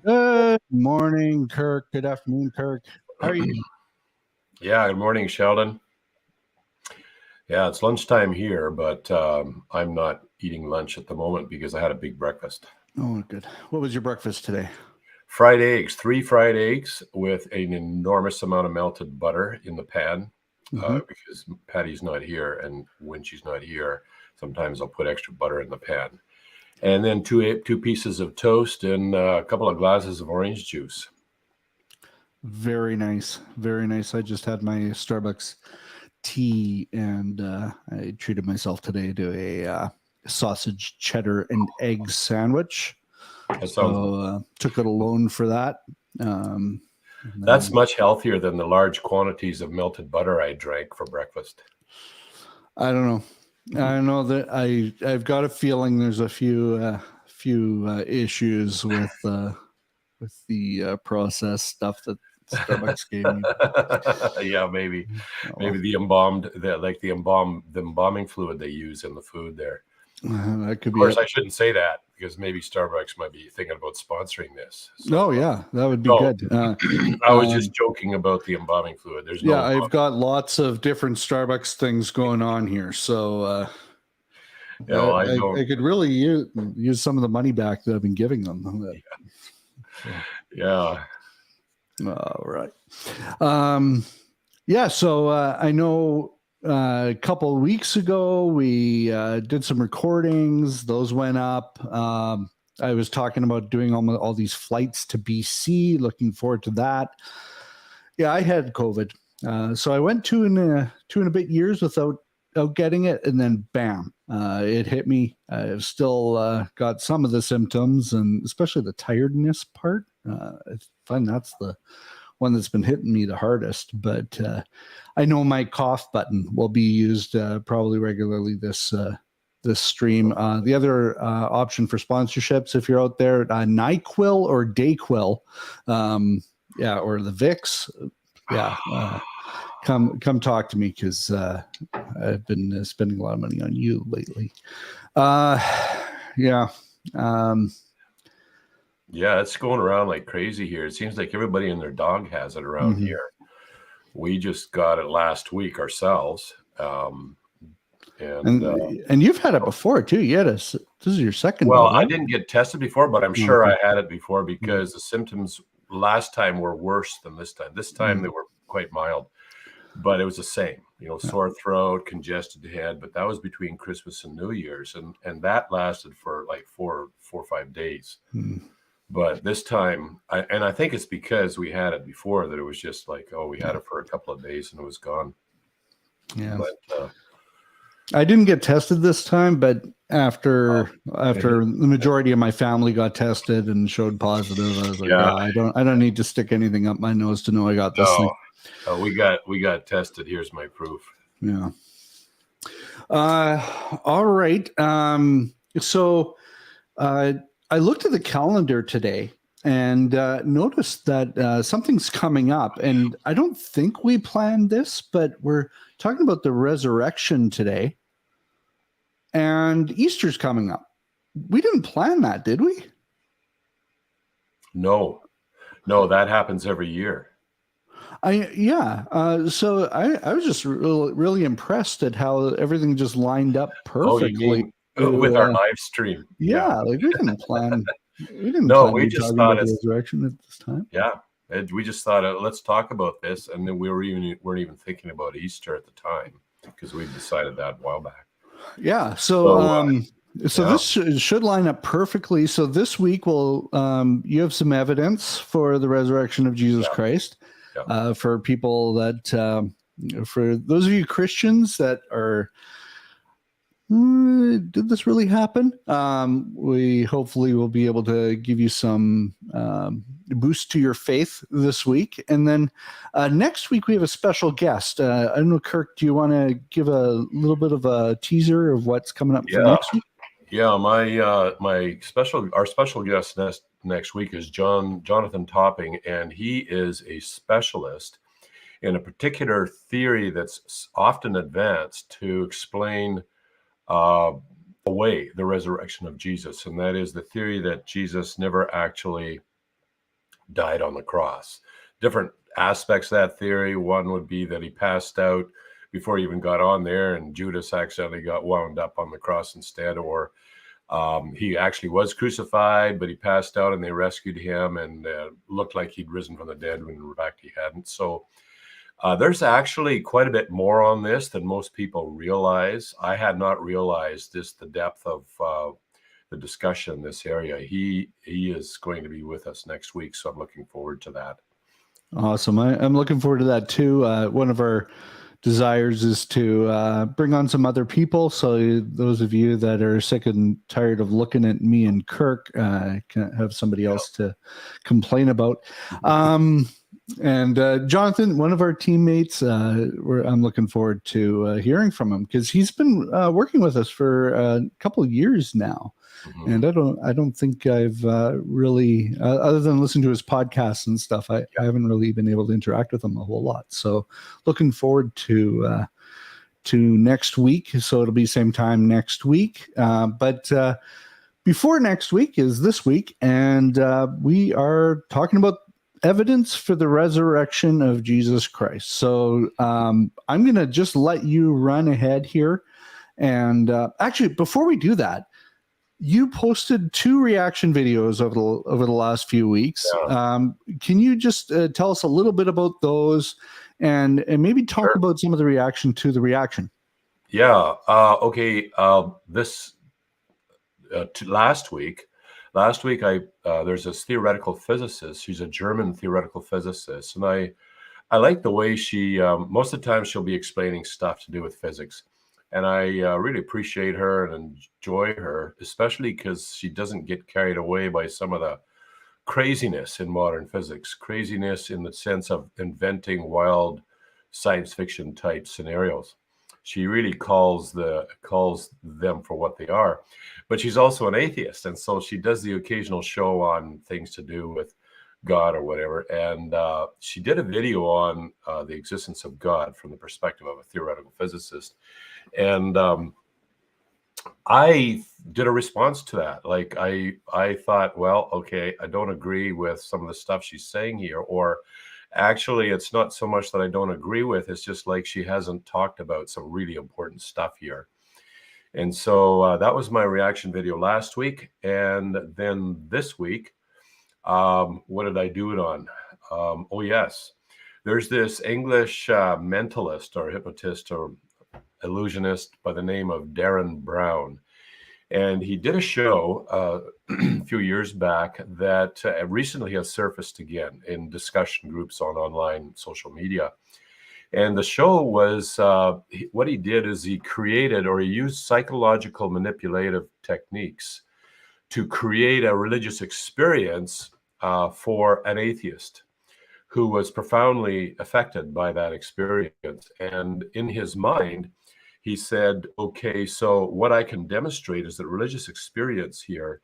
Good morning, Kirk. Good afternoon, Kirk. How are you? Yeah, good morning, Sheldon. Yeah, it's lunchtime here, but I'm not eating lunch at the moment because I had a big breakfast. Oh, good. What was your breakfast today? Fried eggs, 3 fried eggs with an enormous amount of melted butter in the pan because Patty's not here. And when she's not here, sometimes I'll put extra butter in the pan. And then two pieces of toast and a couple of glasses of orange juice. Very nice. Very nice. I just had my Starbucks tea and I treated myself today to a sausage, cheddar, and egg sandwich. That sounds Took it alone for that. That's much healthier than the large quantities of melted butter I drank for breakfast. I don't know. I know that I've got a feeling there's a few issues with the processed stuff that Starbucks gave me. Yeah, maybe the embalming fluid they use in the food there. That could Of be. course, I shouldn't say that because maybe Starbucks might be thinking about sponsoring this. So, yeah, that would be good. I was just joking about the embalming fluid. There's no. Yeah, I've got lots of different Starbucks things going on here, so I could really use some of the money back that I've been giving them. Yeah. All right. So I know a couple of weeks ago we did some recordings. Those went up. I was talking about doing all these flights to BC. Looking forward to that. Yeah, I had COVID. So I went 2 and a bit years without getting it, and then bam, it hit me. I've still got some of the symptoms, and especially the tiredness part. I find that's the one that's been hitting me the hardest. But I know my cough button will be used probably regularly this stream. The other option for sponsorships, if you're out there, NyQuil or Dayquil, or the Vicks, come talk to me because I've been spending a lot of money on you lately. Yeah, it's going around like crazy here. It seems like everybody and their dog has it around here. We just got it last week ourselves. And you've had it before too. This is your second. Well, dog, right? I didn't get tested before, but I'm sure I had it before because the symptoms last time were worse than this time. This time they were quite mild, but it was the same, sore throat, congested head, but that was between Christmas and New Year's. And that lasted for like 4 or 5 days. But this time, I think it's because we had it before that it was just like, we had it for a couple of days and it was gone. Yeah. But, I didn't get tested this time, but after the majority of my family got tested and showed positive, I was like, I don't need to stick anything up my nose to know I got this thing. We got tested. Here's my proof. Yeah. All right. So I looked at the calendar today and noticed that something's coming up. And I don't think we planned this, but we're talking about the resurrection today. And Easter's coming up. We didn't plan that, did we? No, that happens every year. So I was just really impressed at how everything just lined up perfectly with our live stream. Yeah, like we didn't plan. We just thought it's resurrection at this time. Yeah, we just thought let's talk about this, and then we weren't even thinking about Easter at the time because we decided that a while back. Yeah, so this should line up perfectly. So this week, you have some evidence for the resurrection of Jesus Christ. For people that, for those of you Christians that are, did this really happen? We hopefully will be able to give you some boost to your faith this week. And then next week we have a special guest. I don't know, Kirk, do you want to give a little bit of a teaser of what's coming up for next week? Yeah, our special guest next week is Jonathan Topping, and he is a specialist in a particular theory that's often advanced to explain away the resurrection of Jesus, and that is the theory that Jesus never actually died on the cross. Different aspects of that theory. One would be that he passed out before he even got on there, and Judas accidentally got wound up on the cross instead, or he actually was crucified, but he passed out and they rescued him, and looked like he'd risen from the dead when in fact he hadn't. So there's actually quite a bit more on this than most people realize. I had not realized the depth of the discussion in this area. He is going to be with us next week, so I'm looking forward to that. Awesome. I'm looking forward to that too. One of our desires is to bring on some other people. So those of you that are sick and tired of looking at me and Kirk can have somebody else to complain about. And Jonathan, one of our teammates, I'm looking forward to hearing from him, because he's been working with us for a couple of years now. And I don't think I've really, other than listening to his podcasts and stuff, I haven't really been able to interact with him a whole lot. So looking forward to next week. So it'll be same time next week. But before next week is this week, and we are talking about evidence for the resurrection of Jesus Christ. So I'm going to just let you run ahead here. And actually, before we do that, you posted 2 reaction videos over the last few weeks. Yeah. Can you just tell us a little bit about those, and maybe talk about some of the reaction to the reaction? Yeah. Okay. Last week, there's this theoretical physicist. She's a German theoretical physicist, and I like the way she most of the time she'll be explaining stuff to do with physics. And I really appreciate her and enjoy her, especially because she doesn't get carried away by some of the craziness in modern physics, craziness in the sense of inventing wild science fiction type scenarios. She really calls them for what they are. But she's also an atheist, and so she does the occasional show on things to do with God or whatever. And she did a video on the existence of God from the perspective of a theoretical physicist. And I did a response to that. Like I thought, well, okay, I don't agree with some of the stuff she's saying here, or actually it's not so much that I don't agree with, it's just like she hasn't talked about some really important stuff here. And so that was my reaction video last week. And then this week, what did I do it on? Oh yes, there's this English mentalist or hypnotist or illusionist by the name of Darren Brown. And he did a show a few years back that recently has surfaced again in discussion groups on online social media. And the show was, what he did is he used psychological manipulative techniques to create a religious experience for an atheist who was profoundly affected by that experience. And in his mind, he said, okay, so what I can demonstrate is that religious experience here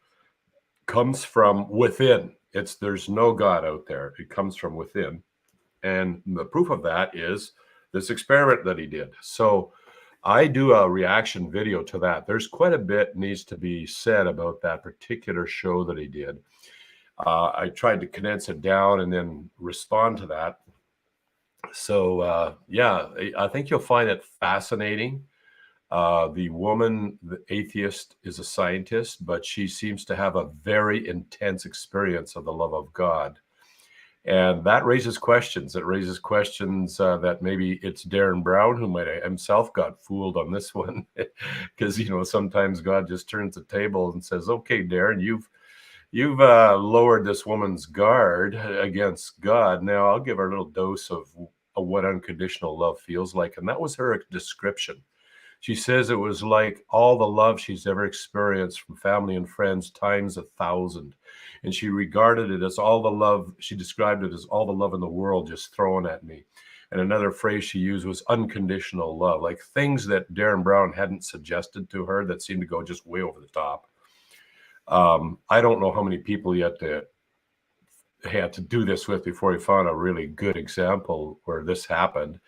comes from within. There's no God out there. It comes from within. And the proof of that is this experiment that he did. So I do a reaction video to that. There's quite a bit needs to be said about that particular show that he did. I tried to condense it down and then respond to that. So yeah, I think you'll find it fascinating. The woman, the atheist, is a scientist, but she seems to have a very intense experience of the love of God. And that raises questions. It raises questions that maybe it's Darren Brown who might have himself got fooled on this one. Because, sometimes God just turns the table and says, okay, Darren, you've lowered this woman's guard against God. Now I'll give her a little dose of what unconditional love feels like. And that was her description. She says it was like all the love she's ever experienced from family and friends times 1,000. And she regarded it as all the love. She described it as all the love in the world just thrown at me. And another phrase she used was unconditional love, like things that Darren Brown hadn't suggested to her that seemed to go just way over the top. I don't know how many people yet had to do this with before he found a really good example where this happened.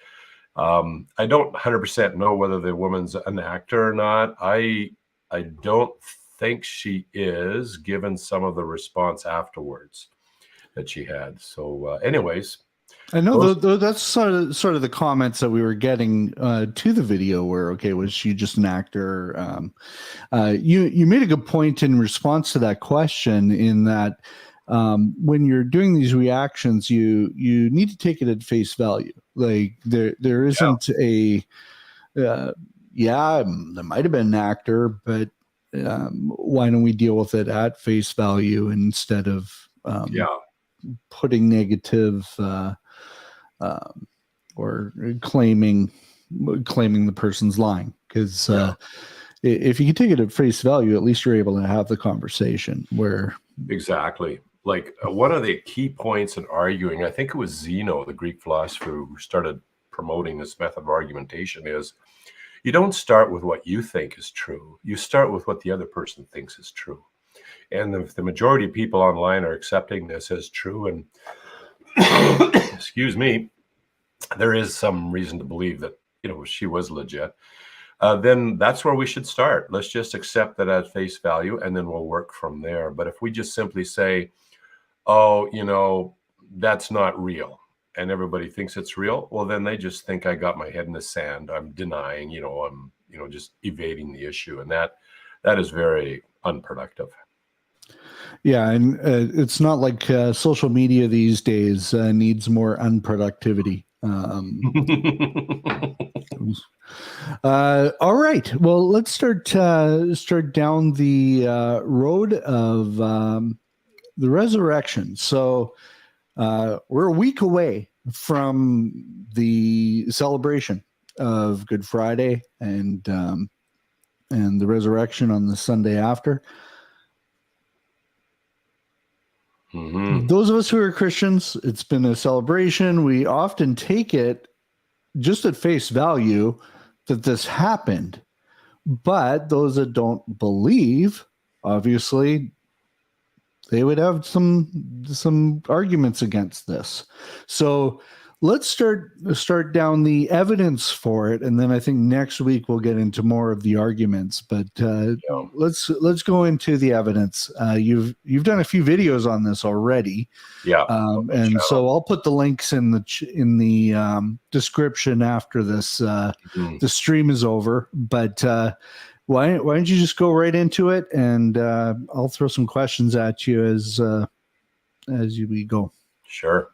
I don't 100% know whether the woman's an actor or not. I don't think she is, given some of the response afterwards. that she had. So, anyways, I know that's sort of the comments that we were getting to the video where, okay, was she just an actor? You made a good point in response to that question, in that when you're doing these reactions, you need to take it at face value. Like there isn't a there might have been an actor, but why don't we deal with it at face value instead of putting negative or claiming the person's lying? Because if you can take it at face value, at least you're able to have the conversation. Where exactly, like one of the key points in arguing, I think it was Zeno, the Greek philosopher, who started promoting this method of argumentation, is you don't start with what you think is true. You start with what the other person thinks is true. And the majority of people online are accepting this as true, and excuse me, there is some reason to believe that, she was legit, then that's where we should start. Let's just accept that at face value, and then we'll work from there. But if we just simply say, oh, that's not real, and everybody thinks it's real, well, then they just think I got my head in the sand. I'm denying, I'm, just evading the issue. And that is very unproductive. Yeah, and it's not like social media these days needs more unproductivity. All right. Well, let's start down the road of the resurrection. So we're a week away from the celebration of Good Friday and the resurrection on the Sunday after. Mm-hmm. Those of us who are Christians, it's been a celebration. We often take it just at face value that this happened. But those that don't believe, obviously, they would have some arguments against this. So let's start down the evidence for it, and then I think next week we'll get into more of the arguments. But let's go into the evidence. You've done a few videos on this already, and so I'll put the links in the description after this the stream is over. But why don't you just go right into it, and I'll throw some questions at you as we go. Sure.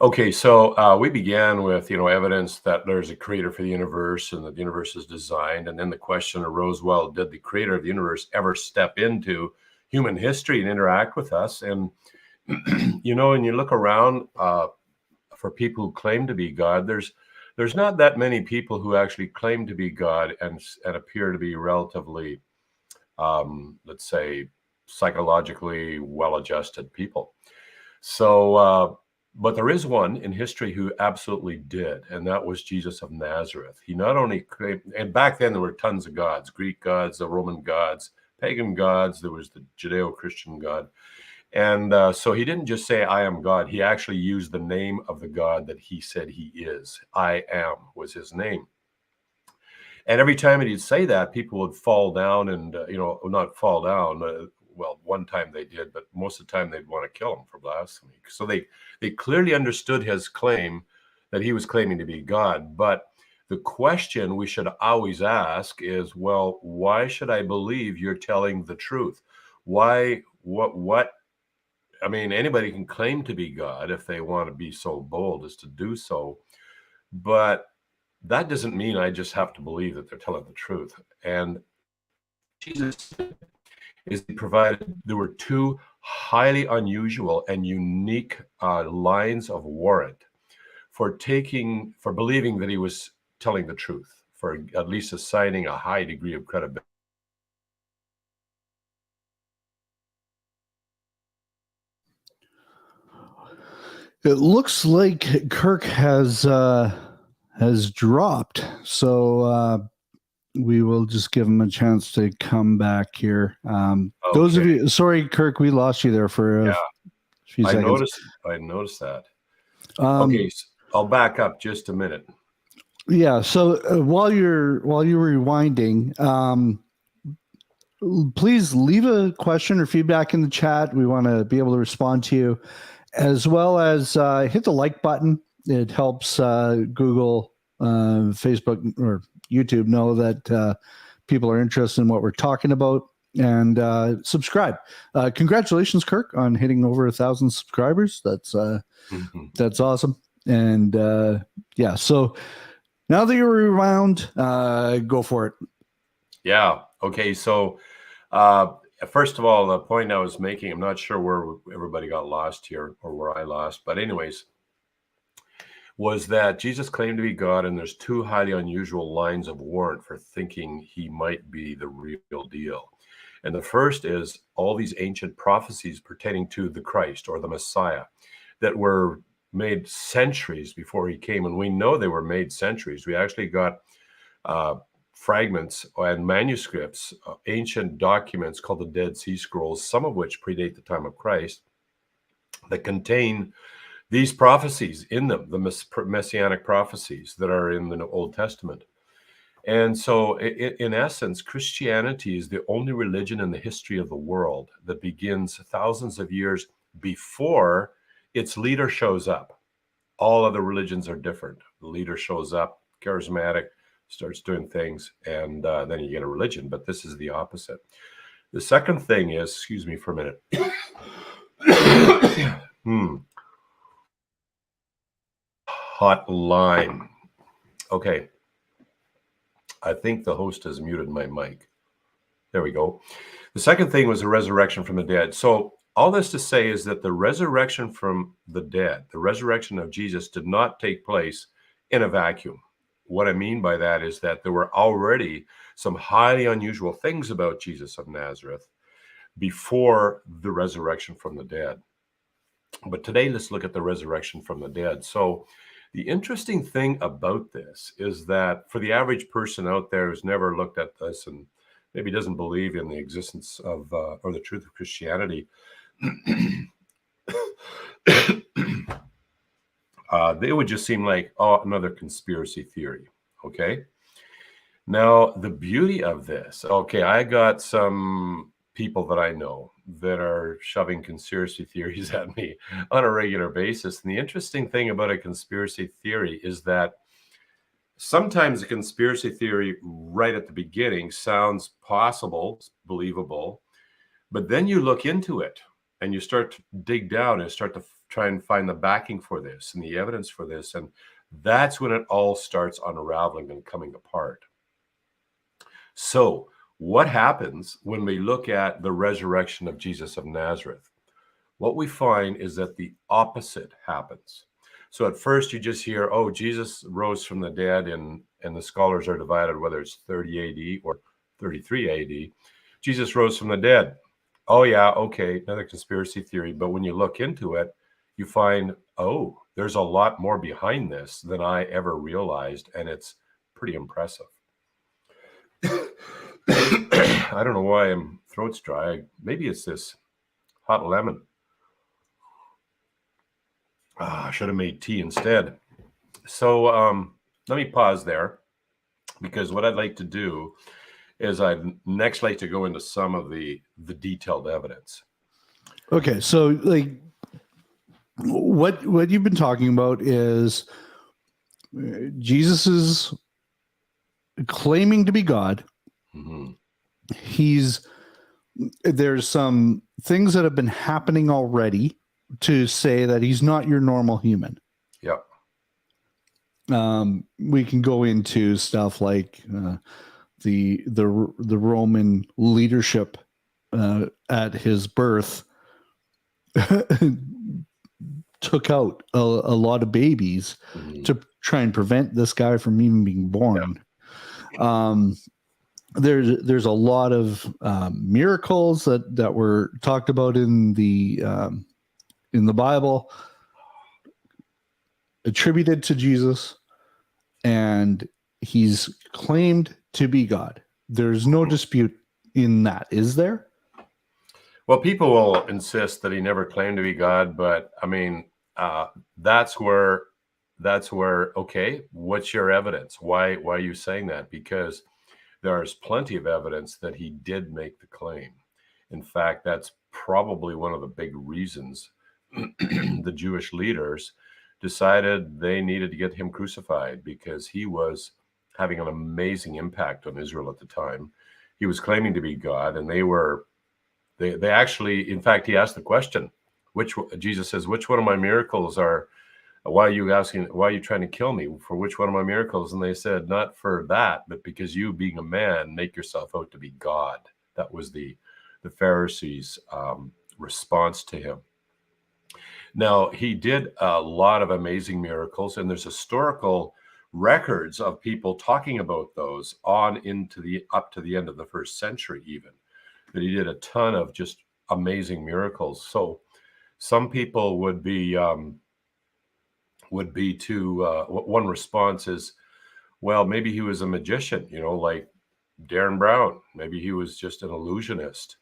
Okay, so we began with, evidence that there's a creator for the universe and that the universe is designed. And then the question arose, well, did the creator of the universe ever step into human history and interact with us? And, when you look around for people who claim to be God, there's not that many people who actually claim to be God and appear to be relatively, let's say, psychologically well-adjusted people. So, but there is one in history who absolutely did, and that was Jesus of Nazareth. He not only claimed, and back then there were tons of gods, Greek gods, the Roman gods, pagan gods, there was the Judeo-Christian God. And so he didn't just say, I am God. He actually used the name of the God that he said he is. I am was his name. And every time he'd say that, people would fall down and, not fall down. Well, one time they did, but most of the time they'd want to kill him for blasphemy. So they clearly understood his claim that he was claiming to be God. But the question we should always ask is, well, why should I believe you're telling the truth? Why, what? I mean, anybody can claim to be God if they want to be so bold as to do so. But that doesn't mean I just have to believe that they're telling the truth. And Jesus is he provided, there were two highly unusual and unique lines of warrant for believing that he was telling the truth, for at least assigning a high degree of credibility. It looks like Kirk has dropped, so we will just give him a chance to come back here. Those of you, sorry, Kirk, we lost you there for a few seconds. I noticed that. Okay, so I'll back up just a minute. Yeah. So while you're rewinding, please leave a question or feedback in the chat. We want to be able to respond to you. as well as hit the like button. It helps Google, Facebook, or YouTube know that people are interested in what we're talking about. And subscribe. Congratulations, Kirk, on hitting over 1,000 subscribers. That's awesome. And yeah, so now that you're around, go for it. Yeah. Okay. So first of all, the point I was making, I'm not sure where everybody got lost here or where I lost, but anyways, was that Jesus claimed to be God, and there's two highly unusual lines of warrant for thinking he might be the real deal. And the first is all these ancient prophecies pertaining to the Christ or the Messiah that were made centuries before he came. And we know they were made centuries. We actually got fragments and manuscripts, ancient documents called the Dead Sea Scrolls, some of which predate the time of Christ, that contain these prophecies in them, the messianic prophecies that are in the Old Testament. And so, in essence, Christianity is the only religion in the history of the world that begins thousands of years before its leader shows up. All other religions are different. The leader shows up, charismatic, starts doing things, and then you get a religion. But this is the opposite. The second thing is, excuse me for a minute. Hot line. Okay. I think the host has muted my mic. There we go. The second thing was the resurrection from the dead. So all this to say is that the resurrection from the dead, the resurrection of Jesus, did not take place in a vacuum. What I mean by that is that there were already some highly unusual things about Jesus of Nazareth before the resurrection from the dead. But today, let's look at the resurrection from the dead. So the interesting thing about this is that for the average person out there who's never looked at this and maybe doesn't believe in the existence of or the truth of Christianity, they would just seem like, oh, another conspiracy theory. Okay. Now, the beauty of this, okay, I got some people that I know that are shoving conspiracy theories at me on a regular basis. And the interesting thing about a conspiracy theory is that sometimes a conspiracy theory right at the beginning sounds possible, believable, but then you look into it and you start to dig down and start to try and find the backing for this and the evidence for this. And that's when it all starts unraveling and coming apart. So what happens when we look at the resurrection of Jesus of Nazareth? What we find is that the opposite happens. So at first you just hear, oh, Jesus rose from the dead, and the scholars are divided whether it's 30 AD or 33 AD. Jesus rose from the dead. Oh yeah, okay, another conspiracy theory. But when you look into it, you find, oh, there's a lot more behind this than I ever realized, and it's pretty impressive. I don't know why my throat's dry. Maybe it's this hot lemon. I should have made tea instead. So let me pause there, because what I'd like to do is I'd next like to go into some of the detailed evidence. Okay, so like what you've been talking about is Jesus is claiming to be God. Mm-hmm. There's some things that have been happening already to say that he's not your normal human. Yep. We can go into stuff like the Roman leadership at his birth took out a lot of babies to try and prevent this guy from even being born. Yep. There's a lot of miracles that were talked about in the Bible, attributed to Jesus, and he's claimed to be God. There's no dispute in that, is there? Well, people will insist that he never claimed to be God, but I mean, that's where, okay, what's your evidence? Why are you saying that? Because there's plenty of evidence that he did make the claim. In fact, that's probably one of the big reasons the Jewish leaders decided they needed to get him crucified because he was having an amazing impact on Israel at the time. He was claiming to be God, and they actually, in fact, he asked the question, Jesus says, which one of my miracles why are you trying to kill me? For which one of my miracles? And they said, not for that, but because you, being a man, make yourself out to be God. That was the Pharisees' response to him. Now, he did a lot of amazing miracles, and there's historical records of people talking about those up to the end of the first century, even, that he did a ton of just amazing miracles. So some people would be one response is, well, maybe he was a magician, like Darren Brown. Maybe he was just an illusionist.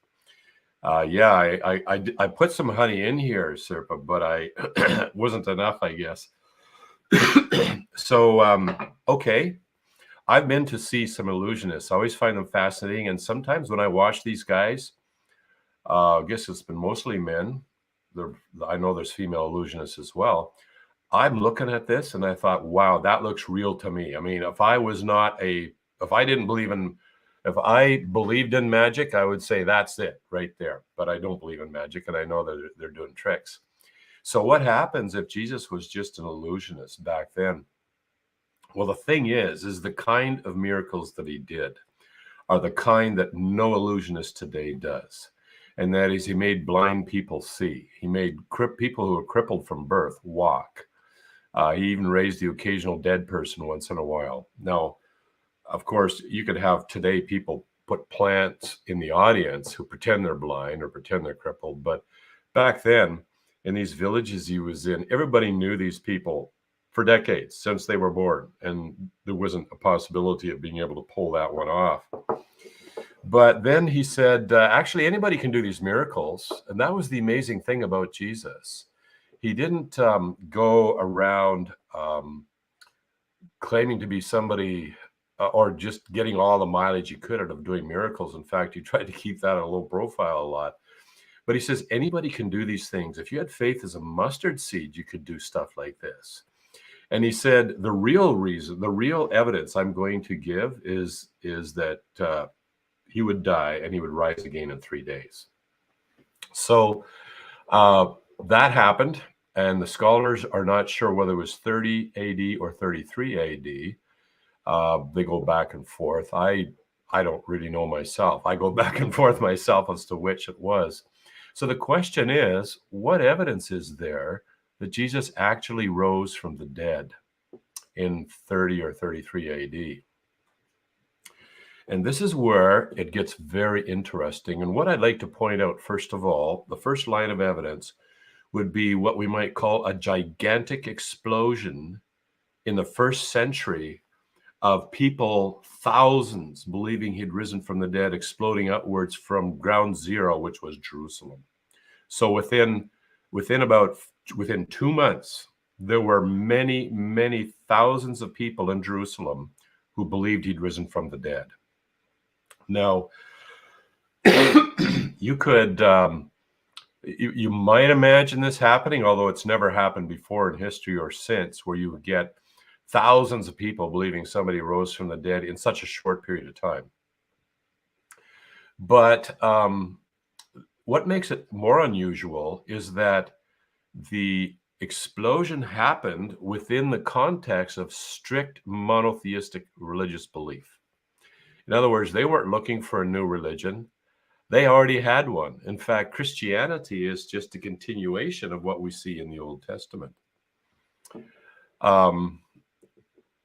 I put some honey in here, Sirpa, but it wasn't enough, I guess. So, okay. I've been to see some illusionists. I always find them fascinating. And sometimes when I watch these guys, I guess it's been mostly men. I know there's female illusionists as well. I'm looking at this and I thought, wow, that looks real to me. I mean, if I believed in magic, I would say that's it right there. But I don't believe in magic, and I know that they're doing tricks. So what happens if Jesus was just an illusionist back then? Well, the thing is the kind of miracles that he did are the kind that no illusionist today does. And that is, he made blind people see. He made people who were crippled from birth walk. He even raised the occasional dead person once in a while. Now, of course, you could have today people put plants in the audience who pretend they're blind or pretend they're crippled. But back then, in these villages he was in, everybody knew these people for decades, since they were born. And there wasn't a possibility of being able to pull that one off. But then he said, actually, anybody can do these miracles. And that was the amazing thing about Jesus. He didn't go around claiming to be somebody or just getting all the mileage he could out of doing miracles. In fact, he tried to keep that a low profile a lot. But he says, anybody can do these things. If you had faith as a mustard seed, you could do stuff like this. And he said, the real evidence I'm going to give is that he would die and he would rise again in 3 days. So that happened. And the scholars are not sure whether it was 30 AD or 33 AD. They go back and forth. I don't really know myself. I go back and forth myself as to which it was. So the question is, what evidence is there that Jesus actually rose from the dead in 30 or 33 AD? And this is where it gets very interesting. And what I'd like to point out, first of all, the first line of evidence would be what we might call a gigantic explosion in the first century of people, thousands, believing he'd risen from the dead, exploding outwards from ground zero, which was Jerusalem. So within 2 months, there were many, many thousands of people in Jerusalem who believed he'd risen from the dead. Now, you could, you might imagine this happening, although it's never happened before in history or since, where you would get thousands of people believing somebody rose from the dead in such a short period of time. But what makes it more unusual is that the explosion happened within the context of strict monotheistic religious belief. In other words, they weren't looking for a new religion. They already had one. In fact, Christianity is just a continuation of what we see in the Old Testament. And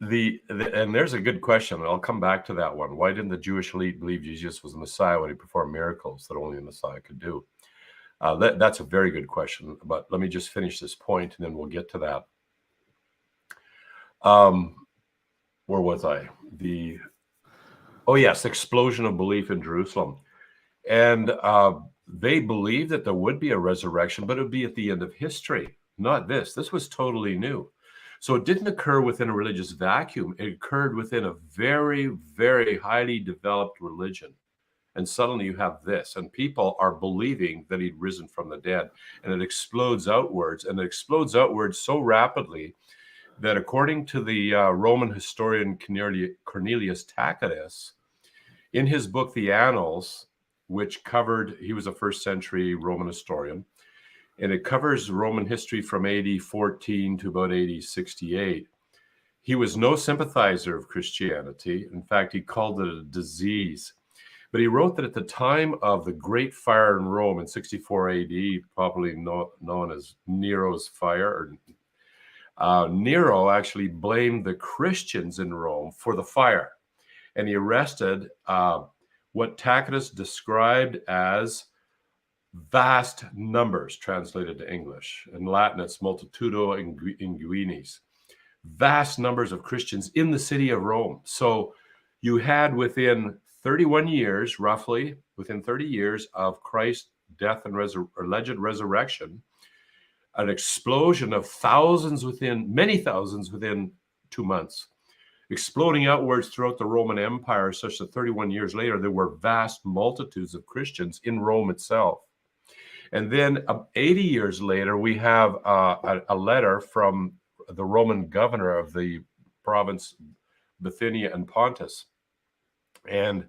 there's a good question. I'll come back to that one. Why didn't the Jewish elite believe Jesus was the Messiah when he performed miracles that only the Messiah could do? That's a very good question. But let me just finish this point, and then we'll get to that. Where was I? Explosion of belief in Jerusalem. And they believed that there would be a resurrection, but it would be at the end of history, not this. This was totally new. So it didn't occur within a religious vacuum. It occurred within a very, very highly developed religion And suddenly you have this, and people are believing that he'd risen from the dead, and it explodes outwards, and it explodes outwards so rapidly that according to the Roman historian Cornelius Tacitus, in his book, The Annals, which covered, he was a first century Roman historian, and it covers Roman history from AD 14 to about AD 68. He was no sympathizer of Christianity. In fact, he called it a disease. But he wrote that at the time of the Great Fire in Rome in 64 AD, probably known as Nero's fire, Nero actually blamed the Christians in Rome for the fire. And he arrested what Tacitus described as vast numbers, translated to English. In Latin, it's multitudo inguinis. Vast numbers of Christians in the city of Rome. So you had within 31 years, roughly, within 30 years of Christ's death and alleged resurrection, an explosion of many thousands within 2 months, exploding outwards throughout the Roman Empire, such that 31 years later, there were vast multitudes of Christians in Rome itself. And then 80 years later, we have a letter from the Roman governor of the province Bithynia and Pontus. And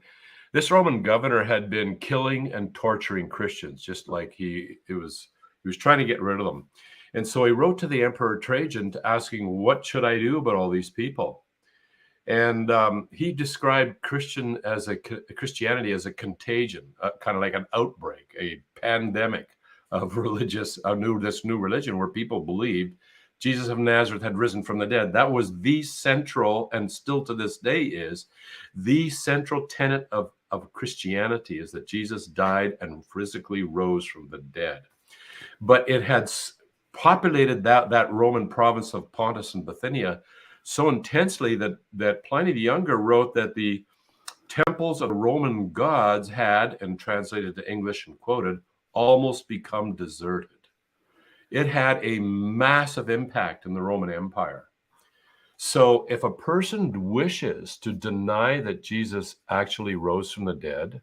this Roman governor had been killing and torturing Christians, just like he was trying to get rid of them. And so he wrote to the Emperor Trajan asking, what should I do about all these people? And he described Christianity as a contagion, kind of like an outbreak, a pandemic of this new religion where people believed Jesus of Nazareth had risen from the dead. That was the central, and still to this day is, the central tenet of Christianity, is that Jesus died and physically rose from the dead. But it had populated that Roman province of Pontus and Bithynia so intensely that Pliny the Younger wrote that the temples of the Roman gods had, and translated to English and quoted, almost become deserted. It had a massive impact in the Roman Empire. So if a person wishes to deny that Jesus actually rose from the dead,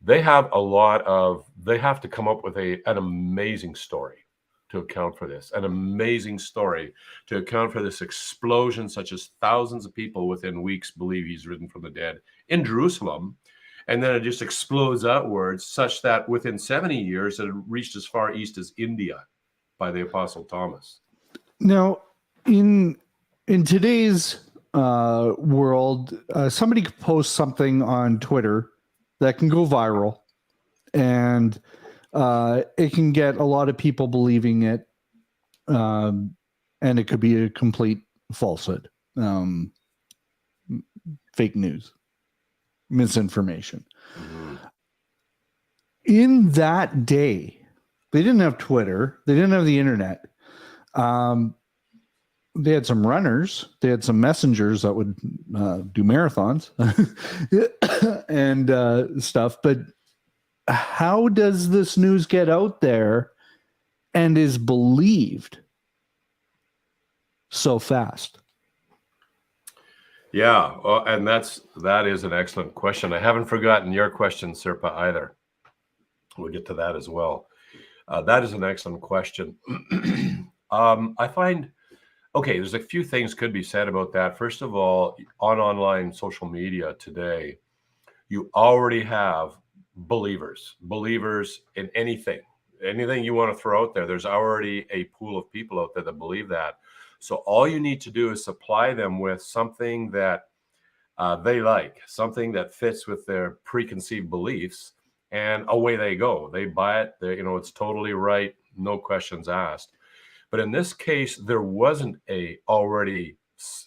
they have to come up with an amazing story to account for this, an amazing story to account for this explosion, such as thousands of people within weeks believe he's risen from the dead in Jerusalem. And then it just explodes outwards, such that within 70 years, it reached as far east as India by the Apostle Thomas. Now, in today's world, somebody could post something on Twitter that can go viral, and it can get a lot of people believing it, and it could be a complete falsehood, fake news, misinformation. Mm-hmm. In that day, they didn't have Twitter, they didn't have the internet. They had some runners, they had some messengers that would do marathons and stuff. But how does this news get out there and is believed so fast? Yeah, well, and that is an excellent question. I haven't forgotten your question, Sirpa, either. We'll get to that as well. That is an excellent question. I find, okay, there's a few things could be said about that. First of all, on online social media today, you already have believers in anything you want to throw out there. There's already a pool of people out there that believe that. So all you need to do is supply them with something that they like, something that fits with their preconceived beliefs, and away they go. They buy it. It's totally right. No questions asked. But in this case, there wasn't a already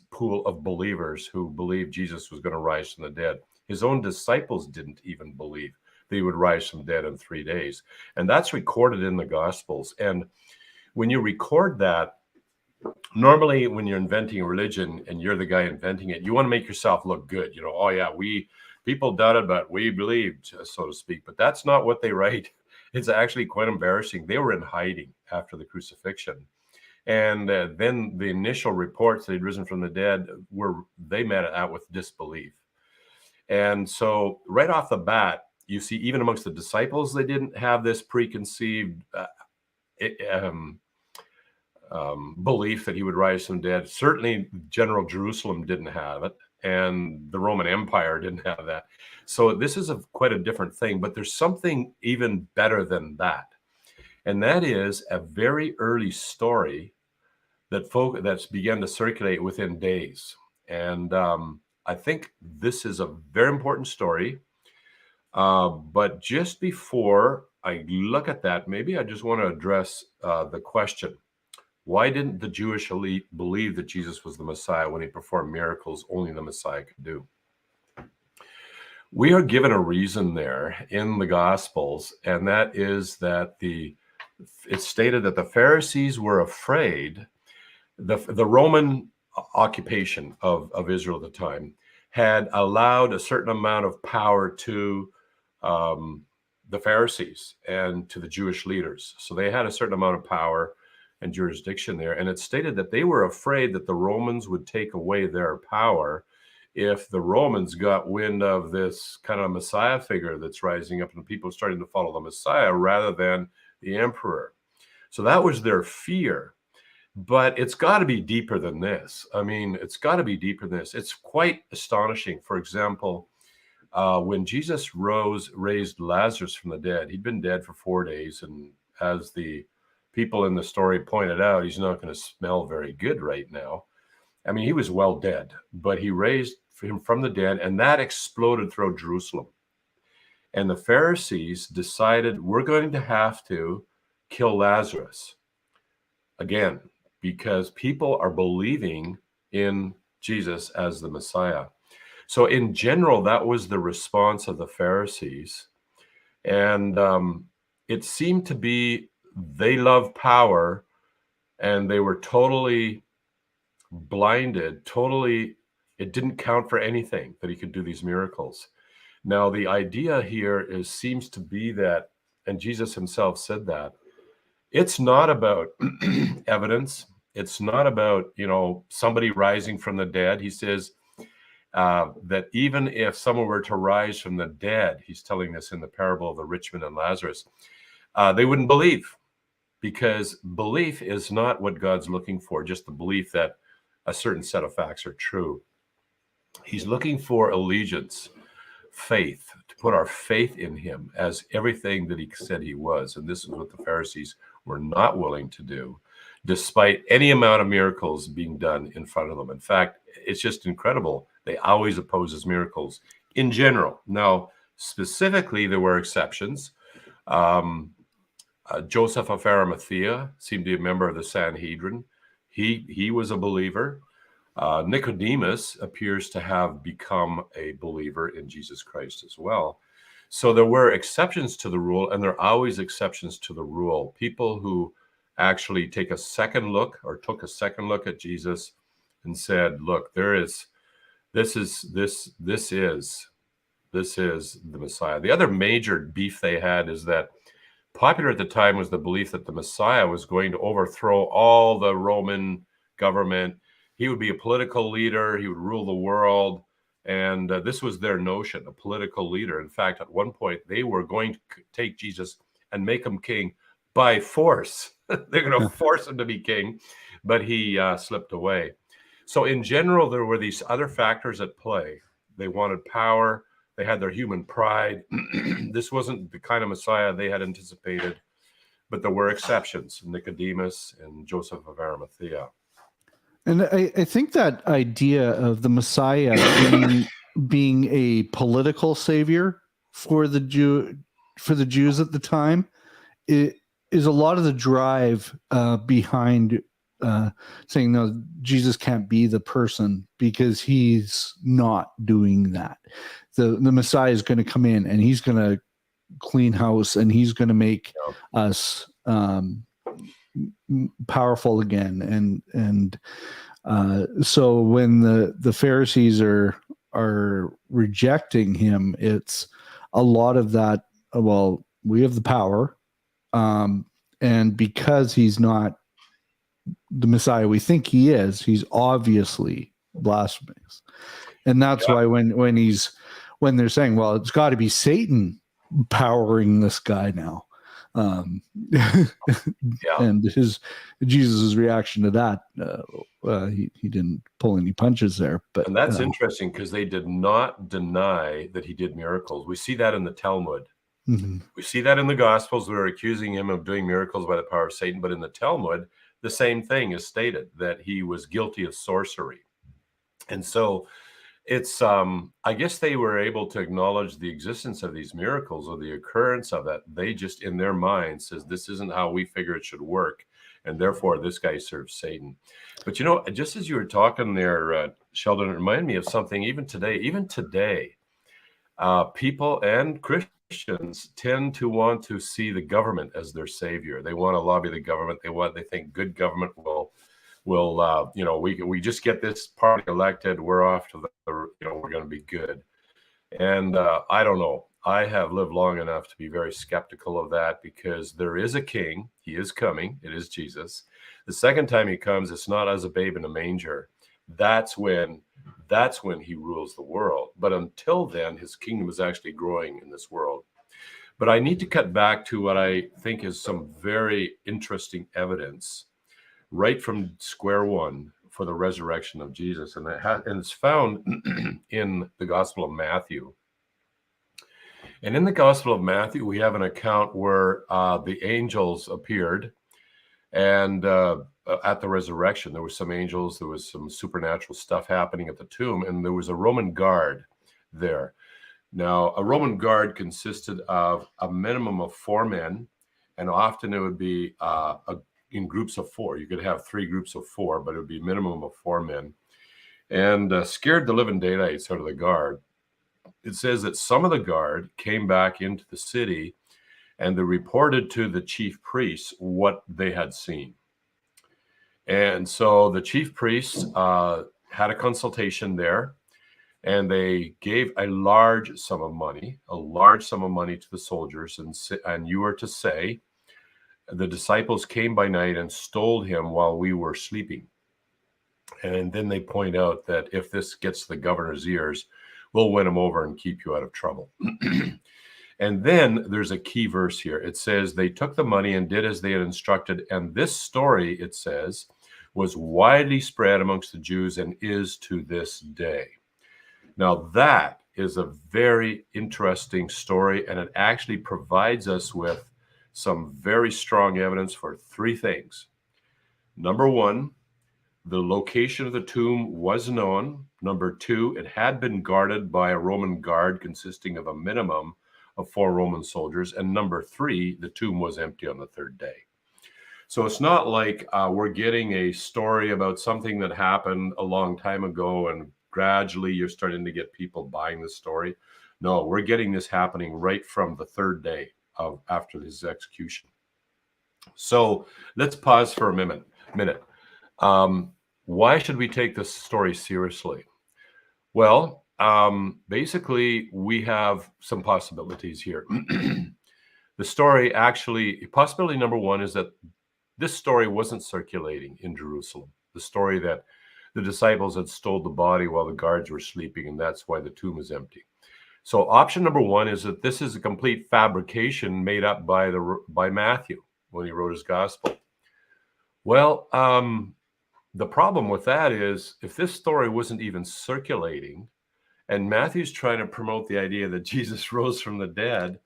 pool of believers who believed Jesus was going to rise from the dead. His own disciples didn't even believe that he would rise from the dead in 3 days. And that's recorded in the Gospels. And when you record that, normally when you're inventing a religion and you're the guy inventing it, you want to make yourself look good. Oh yeah, people doubted, but we believed, so to speak. But that's not what they write. It's actually quite embarrassing. They were in hiding after the crucifixion. And then the initial reports that he'd risen from the dead they met it out with disbelief. And so right off the bat, you see, even amongst the disciples, they didn't have this preconceived belief that he would rise from the dead. Certainly, General Jerusalem didn't have it, and the Roman Empire didn't have that. So this is quite a different thing, but there's something even better than that. And that is a very early story that's began to circulate within days. And I think this is a very important story. But just before I look at that, maybe I just want to address the question. Why didn't the Jewish elite believe that Jesus was the Messiah when he performed miracles only the Messiah could do? We are given a reason there in the Gospels, and that is that it's stated that the Pharisees were afraid. The Roman occupation of Israel at the time had allowed a certain amount of power to the Pharisees and to the Jewish leaders. So they had a certain amount of power and jurisdiction there. And it stated that they were afraid that the Romans would take away their power if the Romans got wind of this kind of Messiah figure that's rising up and people starting to follow the Messiah rather than the emperor. So that was their fear. But it's got to be deeper than this. I mean, it's got to be deeper than this. It's quite astonishing. For example, when Jesus raised Lazarus from the dead, he'd been dead for 4 days. And as the people in the story pointed out, he's not going to smell very good right now. I mean, he was well dead, but he raised him from the dead, and that exploded throughout Jerusalem. And the Pharisees decided, we're going to have to kill Lazarus again, because people are believing in Jesus as the Messiah. So in general, that was the response of the Pharisees. And it seemed to be they loved power, and they were totally blinded, it didn't count for anything that he could do these miracles. Now, the idea here seems to be that, and Jesus himself said that, it's not about evidence. It's not about, somebody rising from the dead. He says that even if someone were to rise from the dead, he's telling this in the parable of the rich man and Lazarus, they wouldn't believe, because belief is not what God's looking for, just the belief that a certain set of facts are true. He's looking for allegiance, faith, to put our faith in him as everything that he said he was. And this is what the Pharisees were not willing to do, despite any amount of miracles being done in front of them. In fact, it's just incredible. They always oppose his miracles in general. Now, specifically, there were exceptions. Joseph of Arimathea seemed to be a member of the Sanhedrin. He was a believer. Nicodemus appears to have become a believer in Jesus Christ as well. So there were exceptions to the rule, and there are always exceptions to the rule. People who actually took a second look at Jesus and said, look, this is the Messiah. The other major beef they had is that popular at the time was the belief that the Messiah was going to overthrow all the Roman government. He would be a political leader. He would rule the world. And this was their notion, a political leader. In fact, at one point, they were going to take Jesus and make him king by force. They're going to force him to be king, but he slipped away. So in general, there were these other factors at play. They wanted power. They had their human pride. This wasn't the kind of Messiah they had anticipated, but there were exceptions, Nicodemus and Joseph of Arimathea. And I think that idea of the Messiah being a political savior for the Jews at the time, it is a lot of the drive behind saying, no, Jesus can't be the person, because he's not doing that. The Messiah is going to come in and he's going to clean house, and he's going to make us powerful again. And so when the Pharisees are rejecting him, it's a lot of that. Well, we have the power, and because he's not the Messiah we think he is, he's obviously blasphemous. And that's why when when they're saying, well, it's got to be Satan powering this guy now. And Jesus's reaction to that, he didn't pull any punches there. But and that's interesting, because they did not deny that he did miracles. We see that in the Talmud. Mm-hmm. We see that in the Gospels. They're accusing him of doing miracles by the power of Satan. But in the Talmud, the same thing is stated, that he was guilty of sorcery. And so it's, I guess they were able to acknowledge the existence of these miracles, or the occurrence of that. They just, in their mind, says, this isn't how we figure it should work, and therefore this guy serves Satan. But just as you were talking there, Sheldon, it reminded me of something. Even today, people and Christians tend to want to see the government as their savior. They want to lobby the government. They think good government will we just get this party elected, we're off to we're going to be good. And I don't know. I have lived long enough to be very skeptical of that, because there is a king. He is coming. It is Jesus. The second time he comes, it's not as a babe in a manger. That's when he rules the world. But until then, his kingdom is actually growing in this world. But I need to cut back to what I think is some very interesting evidence right from square one for the resurrection of Jesus. And it's found in the Gospel of Matthew. And in the Gospel of Matthew, we have an account where the angels appeared, and at the resurrection, there were some angels, there was some supernatural stuff happening at the tomb, and there was a Roman guard there. Now, a Roman guard consisted of a minimum of 4 men, and often it would be in groups of 4. You could have 3 groups of 4, but it would be a minimum of 4 men. And scared the living daylights out of the guard. It says that some of the guard came back into the city, and they reported to the chief priests what they had seen. And so the chief priests had a consultation there, and they gave a large sum of money to the soldiers. And you are to say, the disciples came by night and stole him while we were sleeping. And then they point out that if this gets the governor's ears, we'll win him over and keep you out of trouble. And then there's a key verse here. It says, they took the money and did as they had instructed. And this story, it says, was widely spread amongst the Jews and is to this day. Now that is a very interesting story, and it actually provides us with some very strong evidence for 3 things. Number 1, the location of the tomb was known. Number 2, it had been guarded by a Roman guard consisting of a minimum of 4 Roman soldiers. And number 3, the tomb was empty on the 3rd day. So it's not like we're getting a story about something that happened a long time ago, and gradually you're starting to get people buying the story. No, we're getting this happening right from the 3rd day after his execution. So let's pause for a minute. Why should we take this story seriously? Well, basically, we have some possibilities here. The story actually, possibility number 1 is that this story wasn't circulating in Jerusalem. The story that the disciples had stole the body while the guards were sleeping, and that's why the tomb is empty. So option number 1 is that this is a complete fabrication made up by Matthew when he wrote his gospel. Well, the problem with that is, if this story wasn't even circulating, and Matthew's trying to promote the idea that Jesus rose from the dead,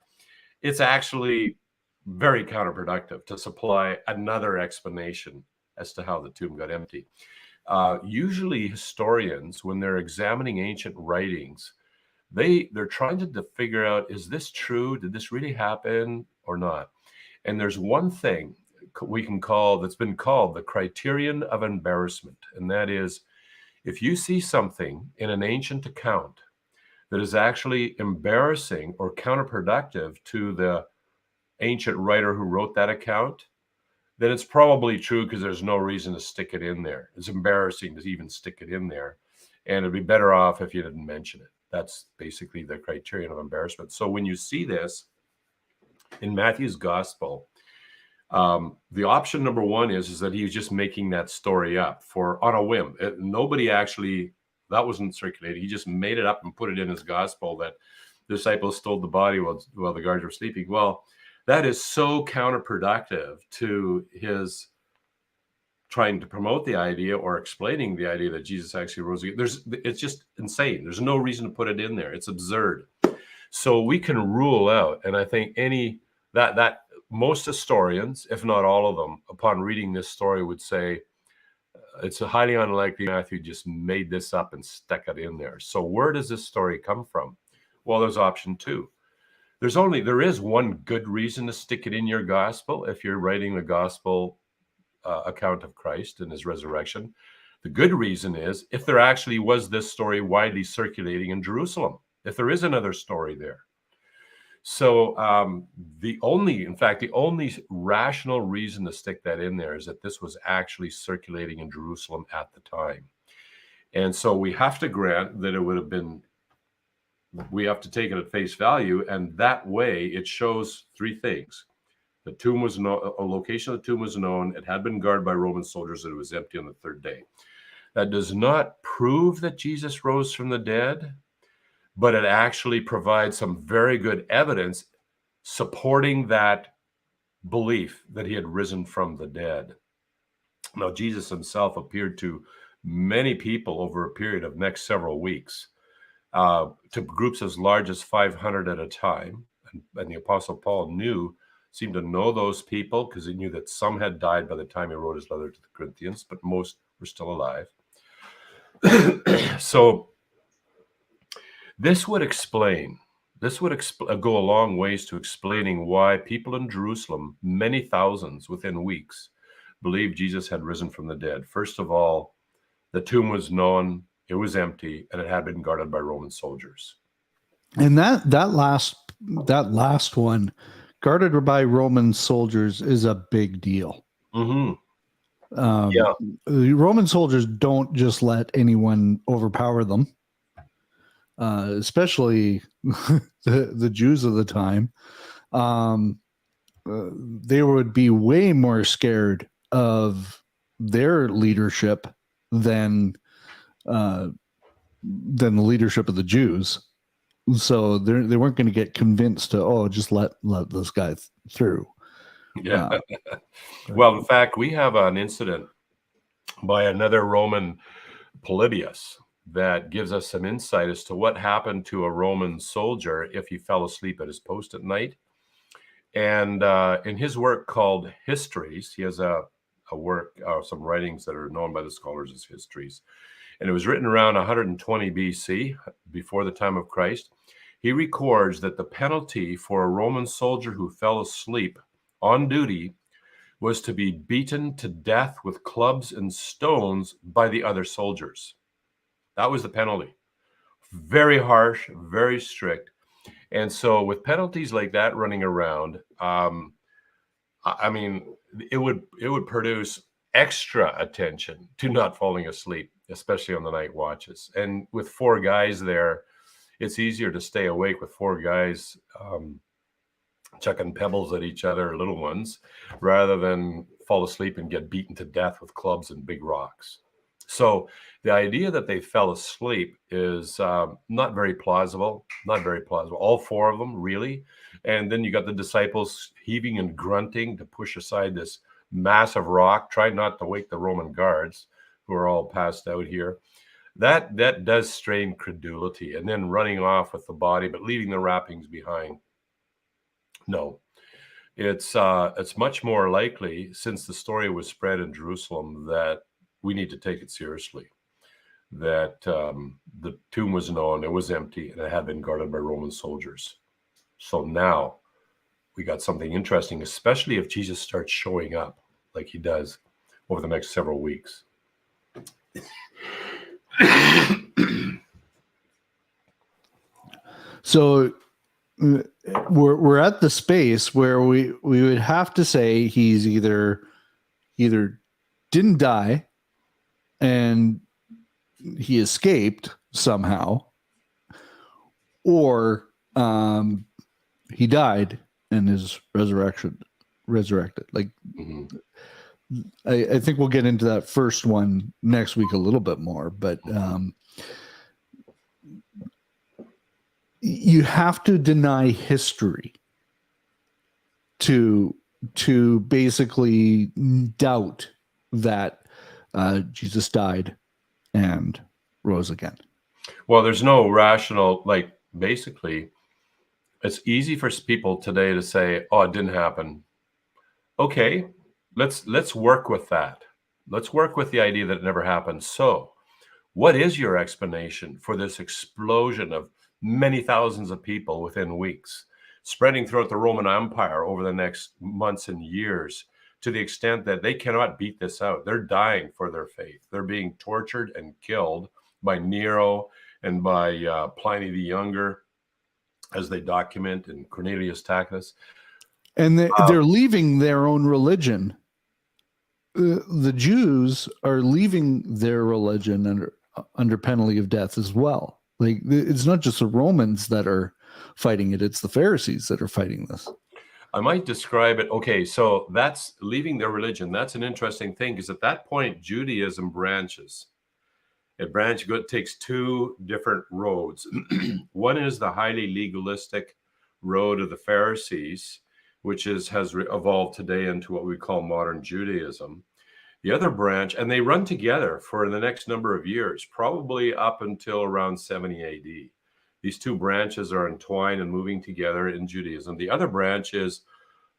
it's actually very counterproductive to supply another explanation as to how the tomb got empty. Usually historians, when they're examining ancient writings, they're trying to figure out, is this true? Did this really happen or not? And there's one thing we can call, that's been called the Criterion of Embarrassment. And that is, if you see something in an ancient account that is actually embarrassing or counterproductive to the ancient writer who wrote that account, then it's probably true, because there's no reason to stick it in there. It's embarrassing to even stick it in there, and it'd be better off if you didn't mention it. That's basically the Criterion of Embarrassment. So when you see this in Matthew's gospel, the option number 1 is that he was just making that story up on a whim. Nobody actually, That wasn't circulating. He just made it up and put it in his gospel that the disciples stole the body while the guards were sleeping. Well, that is so counterproductive to his trying to promote the idea or explaining the idea that Jesus actually rose again. It's just insane. There's no reason to put it in there. It's absurd. So we can rule out, and I think that most historians, if not all of them, upon reading this story would say it's a highly unlikely Matthew just made this up and stuck it in there. So where does this story come from? Well, there's option 2. There is one good reason to stick it in your gospel if you're writing the gospel account of Christ and his resurrection. The good reason is if there actually was this story widely circulating in Jerusalem, if there is another story there. So the only rational reason to stick that in there is that this was actually circulating in Jerusalem at the time. And so we have to grant that it would have been, we have to take it at face value. And that way it shows 3 things. The tomb was a location of the tomb was known. It had been guarded by Roman soldiers, and it was empty on the 3rd day. That does not prove that Jesus rose from the dead, but it actually provides some very good evidence supporting that belief that he had risen from the dead. Now, Jesus himself appeared to many people over a period of next several weeks, to groups as large as 500 at a time. And the Apostle Paul seemed to know those people because he knew that some had died by the time he wrote his letter to the Corinthians, but most were still alive. So this would go a long ways to explaining why people in Jerusalem, many thousands within weeks, believed Jesus had risen from the dead. First of all, the tomb was known, it was empty, and it had been guarded by Roman soldiers. And that last one, guarded by Roman soldiers, is a big deal. Mm-hmm. The Roman soldiers don't just let anyone overpower them, especially the Jews of the time. They would be way more scared of their leadership than the leadership of the Jews. So they weren't going to get convinced to, just let this guy through. Yeah. Well, in fact, we have an incident by another Roman, Polybius, that gives us some insight as to what happened to a Roman soldier if he fell asleep at his post at night. And in his work called Histories, he has a work, some writings that are known by the scholars as Histories. And it was written around 120 BC, before the time of Christ. He records that the penalty for a Roman soldier who fell asleep on duty was to be beaten to death with clubs and stones by the other soldiers. That was the penalty. Very harsh, very strict. And so with penalties like that running around, I mean, it would produce extra attention to not falling asleep, especially on the night watches. And with 4 guys there, it's easier to stay awake with 4 guys chucking pebbles at each other, little ones, rather than fall asleep and get beaten to death with clubs and big rocks. So the idea that they fell asleep is not very plausible, all 4 of them, really. And then you got the disciples heaving and grunting to push aside this massive rock, trying not to wake the Roman guards who are all passed out here. That does strain credulity. And then running off with the body, but leaving the wrappings behind. No, it's much more likely, since the story was spread in Jerusalem, that we need to take it seriously, that the tomb was known, it was empty, and it had been guarded by Roman soldiers. So now we got something interesting, especially if Jesus starts showing up like he does over the next several weeks. So we're at the space where we would have to say he's either didn't die and he escaped somehow, or he died and is resurrected. Like, I think we'll get into that first one next week a little bit more, but you have to deny history to basically doubt that Jesus died and rose again. Well, there's no rational, like, basically, it's easy for people today to say, "Oh, it didn't happen." Okay, let's work with that. Let's work with the idea that it never happened. So, what is your explanation for this explosion of many thousands of people within weeks, spreading throughout the Roman Empire over the next months and years, to the extent that they cannot beat this out? They're dying for their faith. They're being tortured and killed by Nero and by Pliny the Younger, as they document in Cornelius Tacitus. And they're leaving their own religion. The Jews are leaving their religion under penalty of death as well. Like, it's not just the Romans that are fighting it, it's the Pharisees that are fighting this. I might describe it. Okay, so that's leaving their religion. That's an interesting thing, because at that point, Judaism branches. It takes two different roads. One is the highly legalistic road of the Pharisees, which has evolved today into what we call modern Judaism. The other branch, and they run together for the next number of years, probably up until around 70 AD. These two branches are entwined and moving together in Judaism. The other branch is,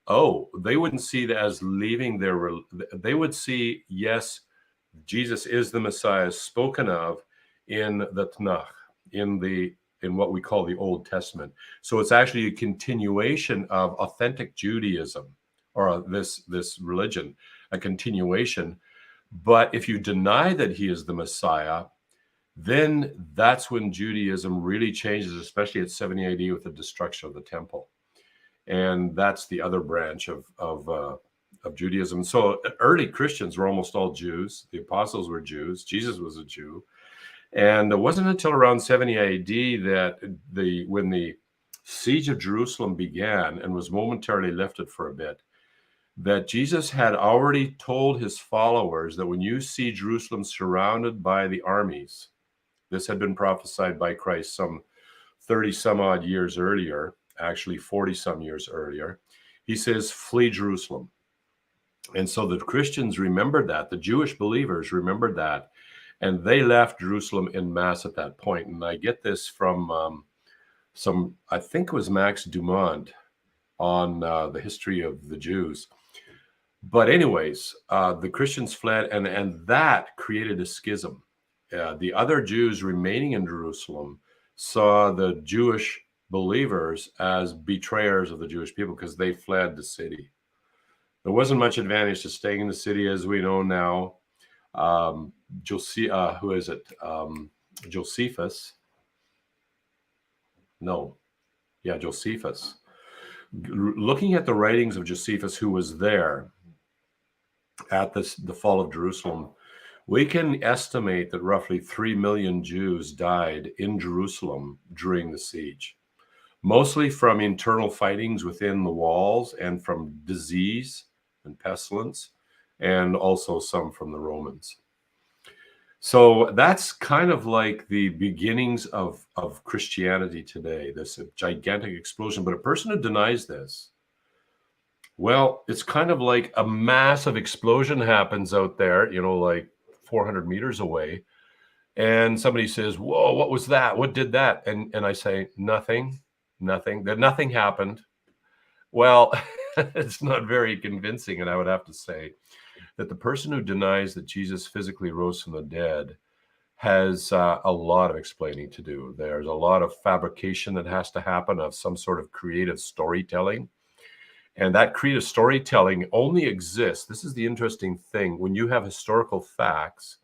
they wouldn't see it as leaving they would see, yes, Jesus is the Messiah spoken of in the Tanakh, in what we call the Old Testament. So it's actually a continuation of authentic Judaism, or this religion, a continuation. But if you deny that he is the Messiah, then that's when Judaism really changes, especially at 70 AD with the destruction of the temple. And that's the other branch of Judaism. So early Christians were almost all Jews. The apostles were Jews. Jesus was a Jew. And it wasn't until around 70 AD that when the siege of Jerusalem began and was momentarily lifted for a bit, that Jesus had already told his followers that when you see Jerusalem surrounded by the armies, this had been prophesied by Christ some 30 some odd years earlier, actually 40 some years earlier. He says, flee Jerusalem. And so the Christians remembered that, the Jewish believers remembered that, and they left Jerusalem en masse at that point. And I get this from I think it was Max Dumont on the history of the Jews. But anyways, the Christians fled, and that created a schism. The other Jews remaining in Jerusalem saw the Jewish believers as betrayers of the Jewish people because they fled the city. There wasn't much advantage to staying in the city, as we know now. Who is it? Josephus. No. Yeah, Josephus. Looking at the writings of Josephus, who was there at the fall of Jerusalem, we can estimate that roughly 3 million Jews died in Jerusalem during the siege, mostly from internal fightings within the walls and from disease and pestilence, and also some from the Romans. So that's kind of like the beginnings of Christianity today, this gigantic explosion. But a person who denies this, well, it's kind of like a massive explosion happens out there, like 400 meters away. And somebody says, whoa, what was that? What did that? And I say, nothing, that nothing happened. Well, it's not very convincing. And I would have to say that the person who denies that Jesus physically rose from the dead has a lot of explaining to do. There's a lot of fabrication that has to happen of some sort of creative storytelling. And that creative storytelling only exists. This is the interesting thing. When you have historical facts,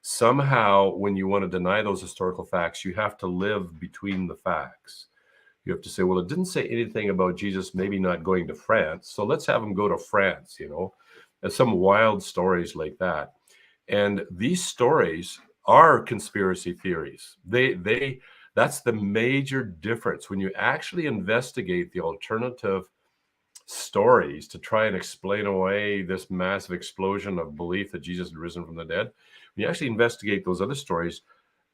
somehow when you want to deny those historical facts, you have to live between the facts. You have to say, well, it didn't say anything about Jesus maybe not going to France, so let's have him go to France, and some wild stories like that. And these stories are conspiracy theories. That's the major difference. When you actually investigate the alternative stories to try and explain away this massive explosion of belief that Jesus had risen from the dead, when you actually investigate those other stories,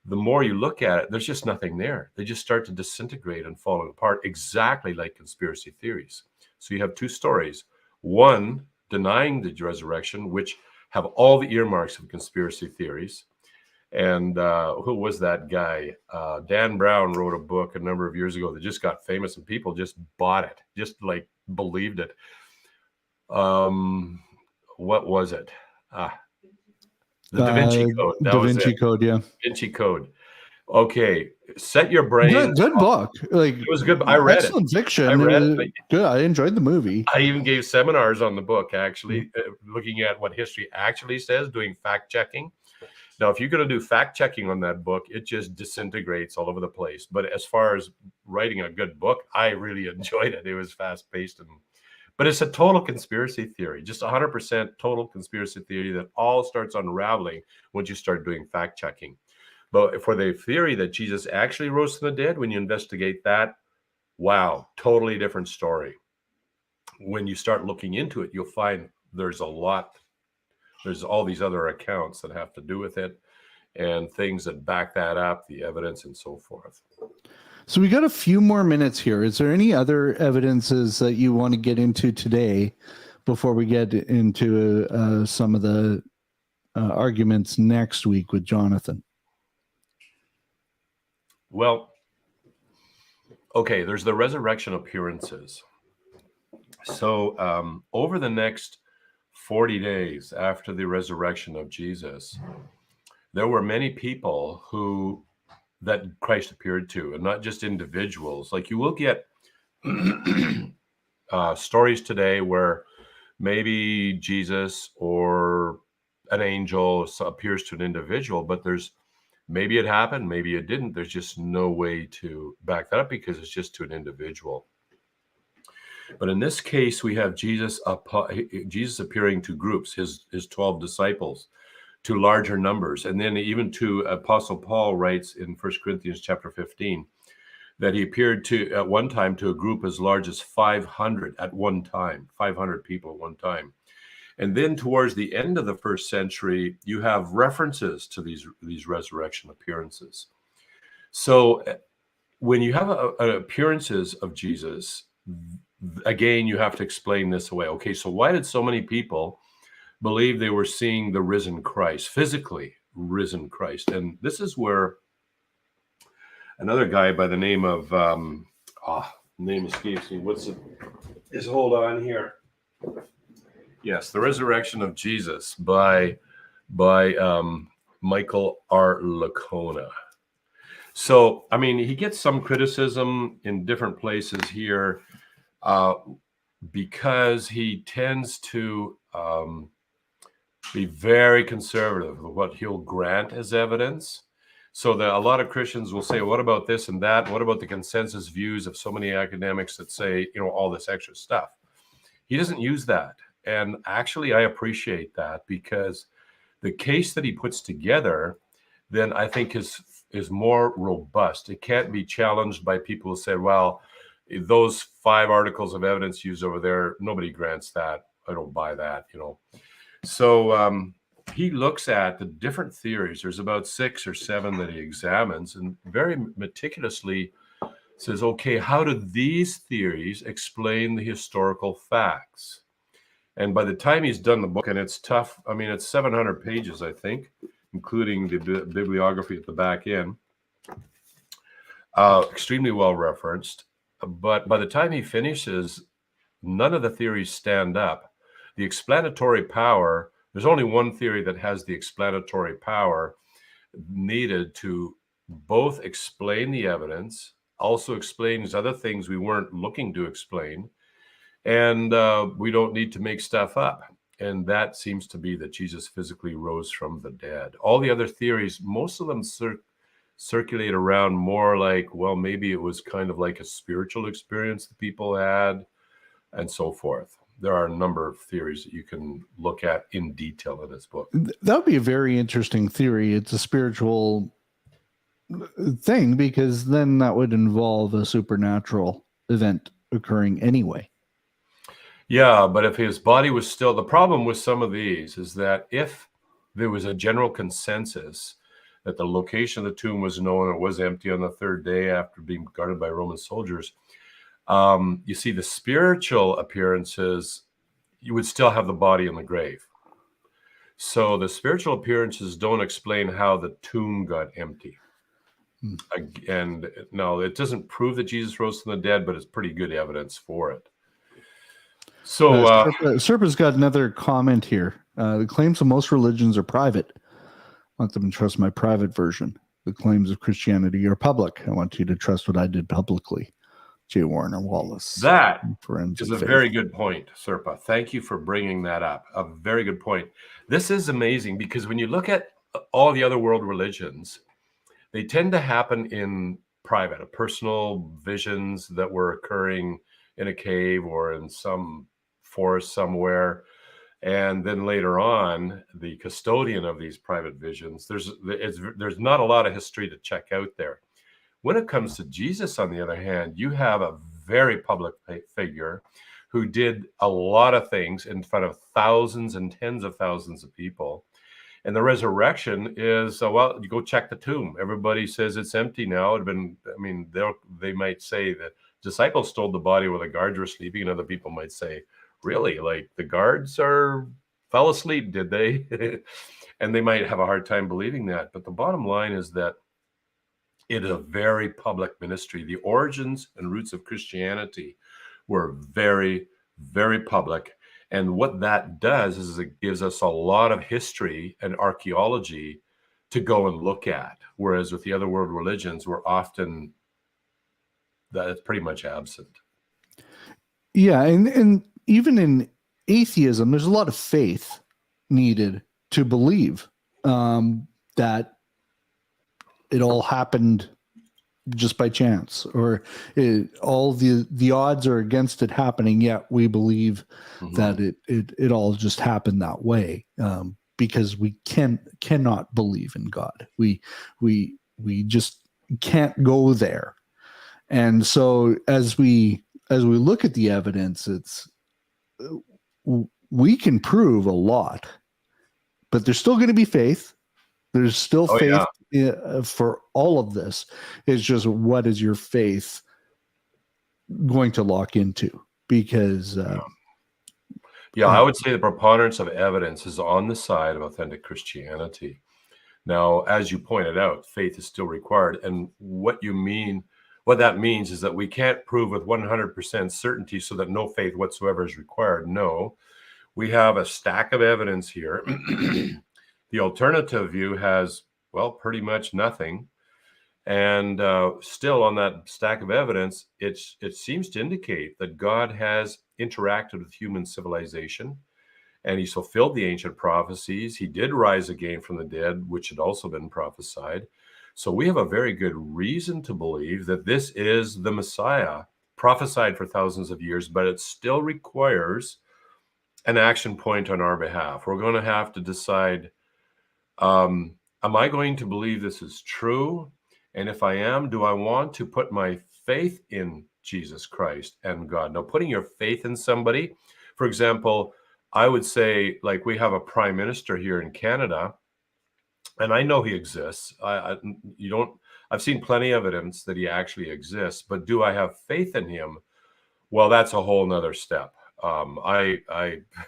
the more you look at it, there's just nothing there. They just start to disintegrate and fall apart, exactly like conspiracy theories. So you have two stories. One denying the resurrection, which have all the earmarks of conspiracy theories. And who was that guy? Dan Brown wrote a book a number of years ago that just got famous, and people just bought it, just like believed it. What was it? The Da Vinci Code. That Da was Vinci it. Code, yeah. Da Vinci Code. Okay, set your brain. Good book. Like, it was good. I read excellent it. fiction. I read it. Good. I enjoyed the movie. I even gave seminars on the book, actually, looking at what history actually says, doing fact checking. Now, if you're going to do fact checking on that book, it just disintegrates all over the place. But as far as writing a good book, I really enjoyed it. It was fast paced, but it's a total conspiracy theory, just 100% total conspiracy theory that all starts unraveling once you start doing fact checking. But for the theory that Jesus actually rose from the dead, when you investigate that, wow, totally different story. When you start looking into it, you'll find there's all these other accounts that have to do with it and things that back that up, the evidence and so forth. So we got a few more minutes here. Is there any other evidences that you want to get into today before we get into some of the arguments next week with Jonathan? Well, okay, there's the resurrection appearances. So over the next 40 days after the resurrection of Jesus, there were many people that Christ appeared to, and not just individuals. Like you will get stories today where maybe Jesus or an angel appears to an individual, but maybe it happened, maybe it didn't. There's just no way to back that up because it's just to an individual. But in this case, we have Jesus appearing to groups, his 12 disciples, to larger numbers. And then even to Apostle Paul writes in 1 Corinthians chapter 15, that he appeared to at one time to a group as large as 500 at one time, 500 people at one time. And then towards the end of the first century, you have references to these resurrection appearances. So when you have appearances of Jesus, again, you have to explain this away. Okay, so why did so many people believe they were seeing the risen Christ, physically risen Christ? And this is where another guy by the name of, name escapes me. Hold on here. Yes, The Resurrection of Jesus by Michael R. Lacona. So, I mean, he gets some criticism in different places here because he tends to be very conservative with what he'll grant as evidence. So that a lot of Christians will say, what about this and that? What about the consensus views of so many academics that say, all this extra stuff? He doesn't use that. And actually, I appreciate that because the case that he puts together, then I think is more robust. It can't be challenged by people who say, well, those 5 articles of evidence used over there, nobody grants that. I don't buy that, So he looks at the different theories. There's about 6 or 7 that he examines and very meticulously says, okay, how do these theories explain the historical facts? And by the time he's done the book, and it's tough, I mean, it's 700 pages, I think, including the bibliography at the back end, extremely well referenced. But by the time he finishes, none of the theories stand up. The explanatory power, there's only one theory that has the explanatory power needed to both explain the evidence, also explains other things we weren't looking to explain, and we don't need to make stuff up. And that seems to be that Jesus physically rose from the dead. All the other theories, most of them circulate around more like, well, maybe it was kind of like a spiritual experience that people had, and so forth. There are a number of theories that you can look at in detail in this book. That would be a very interesting theory. It's a spiritual thing because then that would involve a supernatural event occurring anyway. Yeah, but if his body was still, the problem with some of these is that if there was a general consensus that the location of the tomb was known. It was empty on the third day after being guarded by Roman soldiers. You see, the spiritual appearances, you would still have the body in the grave. So the spiritual appearances don't explain how the tomb got empty. And no, it doesn't prove that Jesus rose from the dead, but it's pretty good evidence for it. So Serpa's got another comment here. The claims of most religions are private. I want them to trust my private version. The claims of Christianity are public. I want you to trust what I did publicly. J. Warner Wallace. That Friends is of a Faith. very good point, Serpa. Thank you for bringing that up. A very good point. This is amazing because when you look at all the other world religions, they tend to happen in private, personal visions that were occurring in a cave or in some forest somewhere. And then later on, the custodian of these private visions, there's not a lot of history to check out there. When it comes to Jesus, on the other hand, you have a very public figure who did a lot of things in front of thousands and tens of thousands of people. And the resurrection is, well, you go check the tomb. Everybody says it's empty now. They might say that disciples stole the body while the guards were sleeping, and other people might say, really, like the guards fell asleep, did they? And they might have a hard time believing that. But the bottom line is that it is a very public ministry. The origins and roots of Christianity were very, very public. And what that does is it gives us a lot of history and archaeology to go and look at. Whereas with the other world religions, that's pretty much absent. Yeah, and even in atheism, there's a lot of faith needed to believe that it all happened just by chance, or all the odds are against it happening, yet we believe that it all just happened that way, because we cannot believe in God. We just can't go there. And so as we look at the evidence, we can prove a lot, but there's still going to be faith. There's still faith for all of this. It's just, what is your faith going to lock into? Because I would say the preponderance of evidence is on the side of authentic Christianity. Now, as you pointed out, faith is still required. And what that means is that we can't prove with 100% certainty so that no faith whatsoever is required. No, we have a stack of evidence here. The alternative view has, well, pretty much nothing. And still on that stack of evidence, it seems to indicate that God has interacted with human civilization, and he's fulfilled the ancient prophecies. He did rise again from the dead, which had also been prophesied. So we have a very good reason to believe that this is the Messiah, prophesied for thousands of years, but it still requires an action point on our behalf. We're going to have to decide, am I going to believe this is true? And if I am, do I want to put my faith in Jesus Christ and God? Now, putting your faith in somebody, for example, I would say, like, we have a prime minister here in Canada, and I know he exists. I've seen plenty of evidence that he actually exists, but do I have faith in him? Well, that's a whole nother step. You have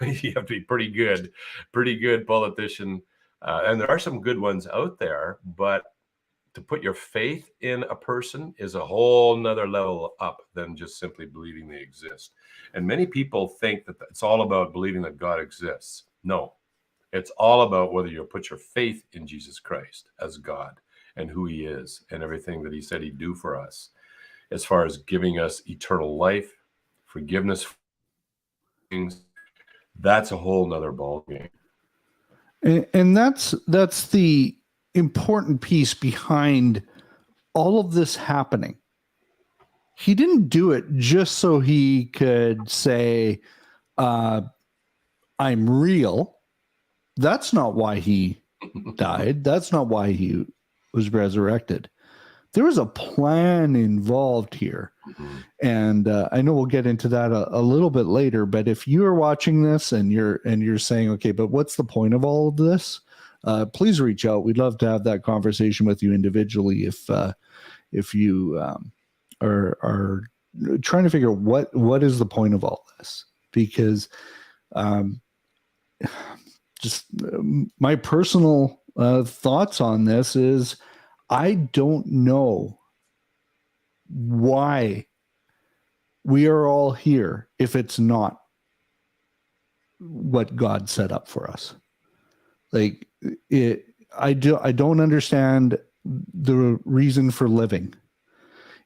to be pretty good politician. And there are some good ones out there, but to put your faith in a person is a whole nother level up than just simply believing they exist. And many people think that it's all about believing that God exists. No, it's all about whether you put your faith in Jesus Christ as God and who he is and everything that he said he'd do for us, as far as giving us eternal life, forgiveness. That's a whole nother ballgame. And that's the important piece behind all of this happening. He didn't do it just so he could say, I'm real. That's not why he died. That's not why he was resurrected. There was a plan involved here. Mm-hmm. And I know we'll get into that a little bit later, but if you are watching this and you're saying, okay, but what's the point of all of this? please reach out. We'd love to have that conversation with you individually if you are trying to figure out what is the point of all this, because just my personal thoughts on this is I don't know why we are all here if it's not what God set up for us. Like I don't understand the reason for living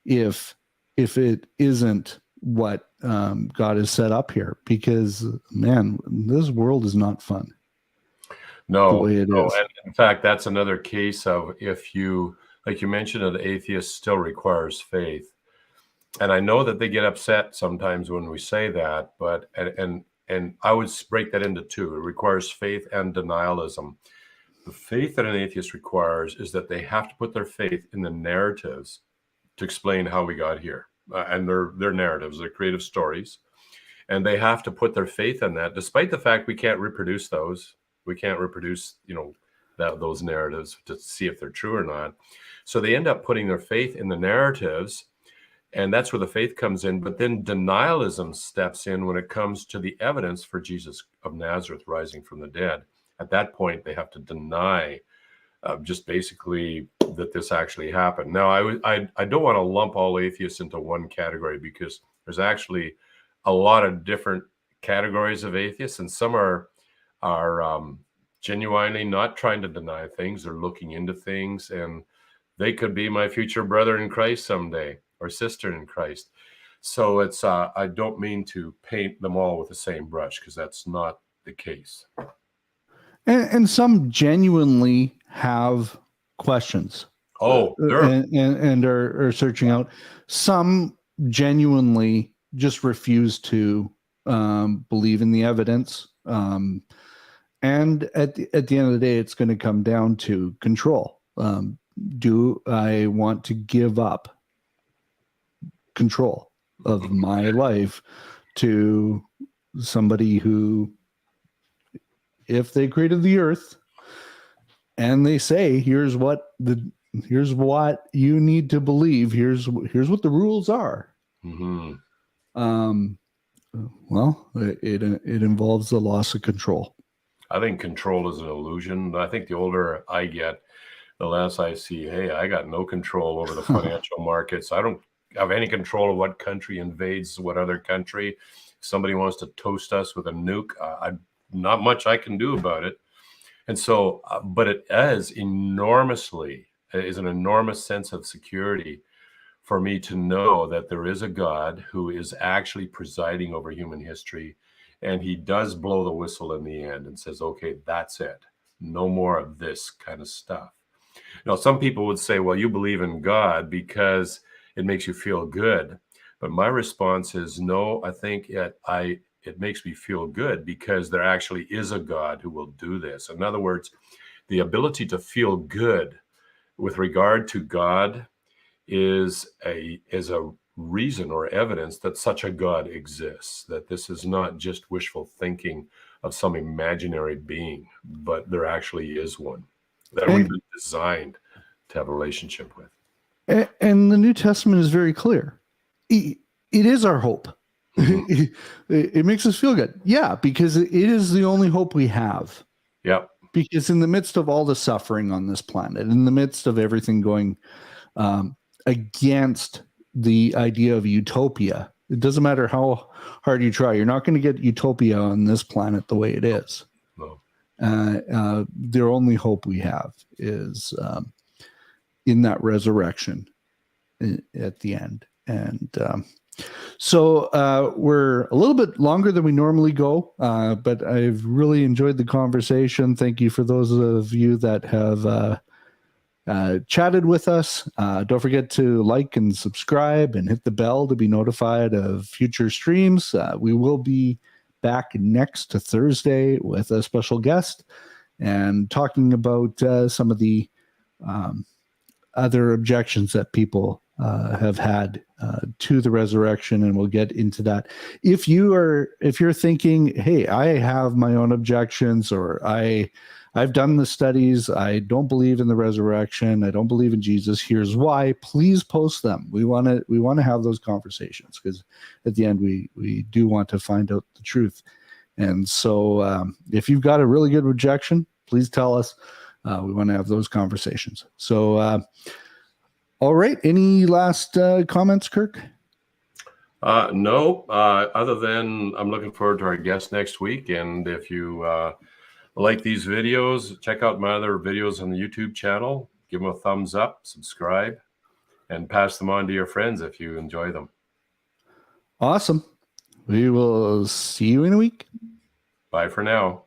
if it isn't what God has set up here, because man, this world is not fun. No, the way it is. and in fact, that's another case of, if you, like you mentioned, an atheist still requires faith. And I know that they get upset sometimes when we say that, but and I would break that into two. It requires faith and denialism. The faith that an atheist requires is that they have to put their faith in the narratives to explain how we got here, and their narratives, their creative stories, and they have to put their faith in that, despite the fact we can't reproduce those. We can't reproduce, those narratives to see if they're true or not. So they end up putting their faith in the narratives, and that's where the faith comes in. But then denialism steps in when it comes to the evidence for Jesus of Nazareth rising from the dead. At that point, they have to deny just basically that this actually happened. Now, I don't want to lump all atheists into one category, because there's actually a lot of different categories of atheists, and some are genuinely not trying to deny things. They're looking into things, and they could be my future brother in Christ someday, or sister in Christ. So it's I don't mean to paint them all with the same brush, because that's not the case. And some genuinely have questions. Oh, sure. And are searching out. Some genuinely just refuse to believe in the evidence. And at the end of the day, it's going to come down to control. Do I want to give up control of my life to somebody who, if they created the earth and they say, here's what you need to believe, here's what the rules are. Mm-hmm. Well, it involves the loss of control. I think control is an illusion. I think the older I get, the less I see, hey, I got no control over the financial markets. I don't have any control of what country invades what other country. If somebody wants to toast us with a nuke, not much I can do about it. And so, but it is an enormous sense of security for me to know that there is a God who is actually presiding over human history. And he does blow the whistle in the end and says, okay, that's it. No more of this kind of stuff. Now, some people would say, well, you believe in God because it makes you feel good. But my response is no, I think it makes me feel good because there actually is a God who will do this. In other words, the ability to feel good with regard to God is a reason or evidence that such a God exists, that this is not just wishful thinking of some imaginary being, but there actually is one that we've been designed to have a relationship with. And the New Testament is very clear. It is our hope. Mm-hmm. It makes us feel good. Yeah, because it is the only hope we have. Yep. Because in the midst of all the suffering on this planet, in the midst of everything going against the idea of utopia, it doesn't matter how hard you try, you're not going to get utopia on this planet the way it is. No. The only hope we have is in that resurrection at the end. And so we're a little bit longer than we normally go, but I've really enjoyed the conversation. Thank you for those of you that have chatted with us. Don't forget to like and subscribe and hit the bell to be notified of future streams. We will be back next Thursday with a special guest and talking about some of the other objections that people have had to the resurrection, and we'll get into that. If you're thinking, hey, I have my own objections, or I I've done the studies. I don't believe in the resurrection. I don't believe in Jesus. Here's why. Please post them. We want to have those conversations, because at the end we do want to find out the truth. And so if you've got a really good rejection, please tell us. We want to have those conversations. So, all right. Any last comments, Kirk? No, other than I'm looking forward to our guest next week. And if you like these videos, check out my other videos on the YouTube channel. Give them a thumbs up, subscribe, and pass them on to your friends if you enjoy them. Awesome. We will see you in a week. Bye for now.